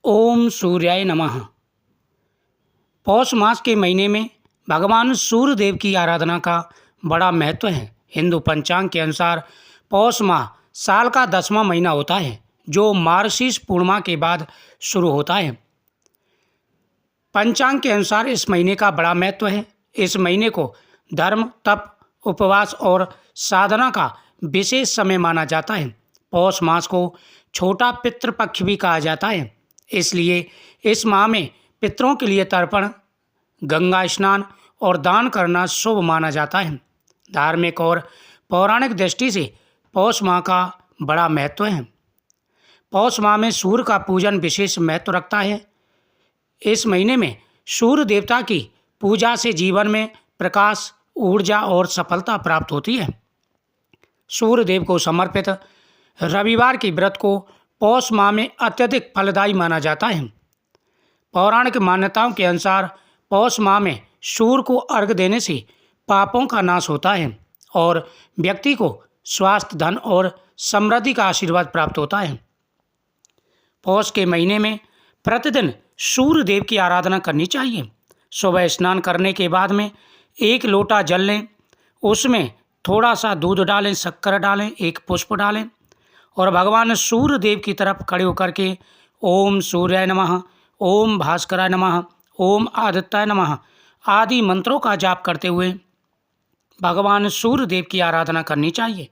ओम सूर्याय नमः। पौष मास के महीने में भगवान सूर्य देव की आराधना का बड़ा महत्व है। हिंदू पंचांग के अनुसार पौष माह साल का 10वां महीना होता है, जो मार्गशीर्ष पूर्णिमा के बाद शुरू होता है। पंचांग के अनुसार इस महीने का बड़ा महत्व है। इस महीने को धर्म, तप, उपवास और साधना का विशेष समय माना जाता है। पौष मास को छोटा पितृपक्ष भी कहा जाता है। इसलिए इस माह में पितरों के लिए तर्पण, गंगा स्नान और दान करना शुभ माना जाता है। धार्मिक और पौराणिक दृष्टि से पौष माह का बड़ा महत्व है। पौष माह में सूर्य का पूजन विशेष महत्व रखता है। इस महीने में सूर्य देवता की पूजा से जीवन में प्रकाश, ऊर्जा और सफलता प्राप्त होती है। सूर्य देव को समर्पित रविवार के व्रत को पौष माह में अत्यधिक फलदायी माना जाता है। पौराणिक मान्यताओं के अनुसार पौष माह में सूर्य को अर्घ्य देने से पापों का नाश होता है और व्यक्ति को स्वास्थ्य, धन और समृद्धि का आशीर्वाद प्राप्त होता है। पौष के महीने में प्रतिदिन सूर्य देव की आराधना करनी चाहिए। सुबह स्नान करने के बाद में 1 लोटा जल लें, उसमें थोड़ा सा दूध डालें, शक्कर डालें, 1 पुष्प डालें और भगवान सूर्य देव की तरफ खड़े होकर के ओम सूर्याय नमः, ओम भास्कराय नमः, ओम आदित्याय नमः आदि मंत्रों का जाप करते हुए भगवान सूर्य देव की आराधना करनी चाहिए।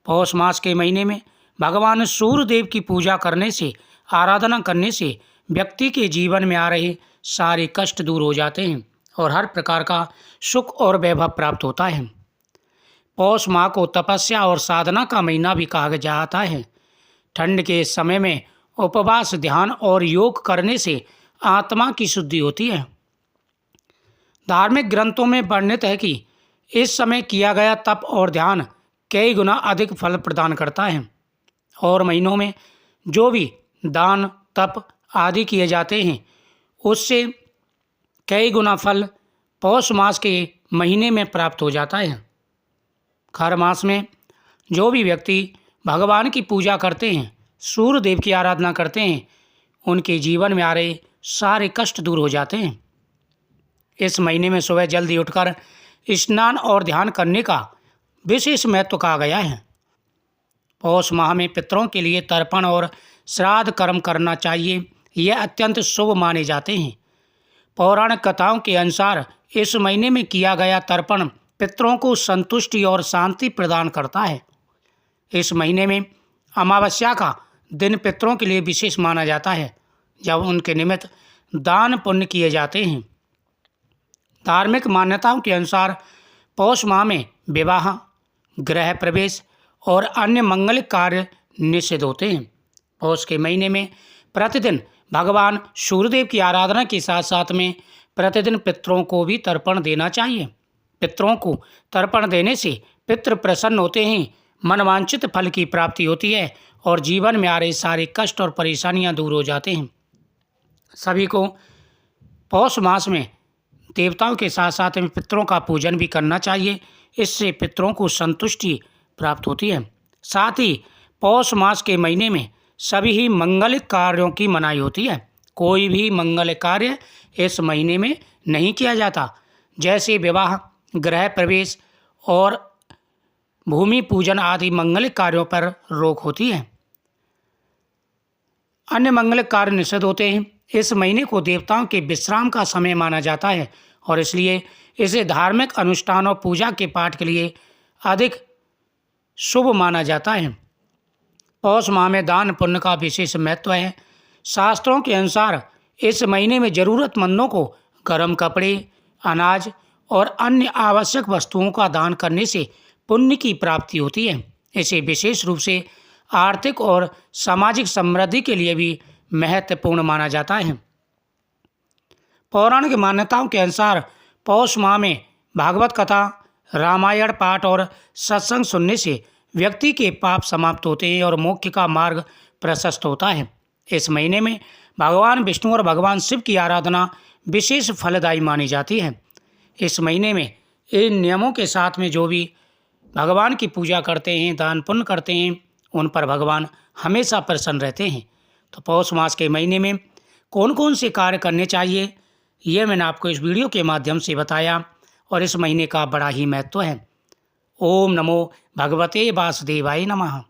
पौष मास के महीने में भगवान सूर्य देव की पूजा करने से, आराधना करने से व्यक्ति के जीवन में आ रहे सारे कष्ट दूर हो जाते हैं और हर प्रकार का सुख और वैभव प्राप्त होता है। पौष माह को तपस्या और साधना का महीना भी कहा जाता है। ठंड के समय में उपवास, ध्यान और योग करने से आत्मा की शुद्धि होती है। धार्मिक ग्रंथों में वर्णित है कि इस समय किया गया तप और ध्यान कई गुना अधिक फल प्रदान करता है और महीनों में जो भी दान, तप आदि किए जाते हैं उससे कई गुना फल पौष मास के महीने में प्राप्त हो जाता है। हर मास में जो भी व्यक्ति भगवान की पूजा करते हैं, सूर्य देव की आराधना करते हैं, उनके जीवन में आ रहे सारे कष्ट दूर हो जाते हैं। इस महीने में सुबह जल्दी उठकर स्नान और ध्यान करने का विशेष महत्व कहा गया है। पौष माह में पितरों के लिए तर्पण और श्राद्ध कर्म करना चाहिए। यह अत्यंत शुभ माने जाते हैं। पौराणिक कथाओं के अनुसार इस महीने में किया गया तर्पण पितरों को संतुष्टि और शांति प्रदान करता है। इस महीने में अमावस्या का दिन पितरों के लिए विशेष माना जाता है, जब उनके निमित्त दान पुण्य किए जाते हैं। धार्मिक मान्यताओं के अनुसार पौष माह में विवाह, गृह प्रवेश और अन्य मंगलिक कार्य निषिद्ध होते हैं। पौष के महीने में प्रतिदिन भगवान सूर्यदेव की आराधना के साथ साथ में प्रतिदिन पितरों को भी तर्पण देना चाहिए। पितरों को तर्पण देने से पितृ प्रसन्न होते हैं, मनवांछित फल की प्राप्ति होती है और जीवन में आ रहे सारे कष्ट और परेशानियां दूर हो जाते हैं। सभी को पौष मास में देवताओं के साथ साथ में पितरों का पूजन भी करना चाहिए। इससे पितरों को संतुष्टि प्राप्त होती है। साथ ही पौष मास के महीने में सभी ही मंगलिक कार्यों की मनाही होती है। कोई भी मंगलिक कार्य इस महीने में नहीं किया जाता, जैसे विवाह, गृह प्रवेश और भूमि पूजन आदि मंगलिक कार्यों पर रोक होती है। अन्य मंगलिक कार्य निषिद्ध होते हैं। इस महीने को देवताओं के विश्राम का समय माना जाता है और इसलिए इसे धार्मिक अनुष्ठान और पूजा के पाठ के लिए अधिक शुभ माना जाता है। पौष माह में दान पुण्य का विशेष महत्व है। शास्त्रों के अनुसार इस महीने में ज़रूरतमंदों को गर्म कपड़े, अनाज और अन्य आवश्यक वस्तुओं का दान करने से पुण्य की प्राप्ति होती है। इसे विशेष रूप से आर्थिक और सामाजिक समृद्धि के लिए भी महत्वपूर्ण माना जाता है। पौराणिक मान्यताओं के अनुसार पौष माह में भागवत कथा, रामायण पाठ और सत्संग सुनने से व्यक्ति के पाप समाप्त होते हैं और मोक्ष का मार्ग प्रशस्त होता है। इस महीने में भगवान विष्णु और भगवान शिव की आराधना विशेष फलदायी मानी जाती है। इस महीने में इन नियमों के साथ में जो भी भगवान की पूजा करते हैं, दान पुण्य करते हैं, उन पर भगवान हमेशा प्रसन्न रहते हैं। तो पौष मास के महीने में कौन कौन से कार्य करने चाहिए, ये मैंने आपको इस वीडियो के माध्यम से बताया और इस महीने का बड़ा ही महत्व है। ओम नमो भगवते वासुदेवाय नमः।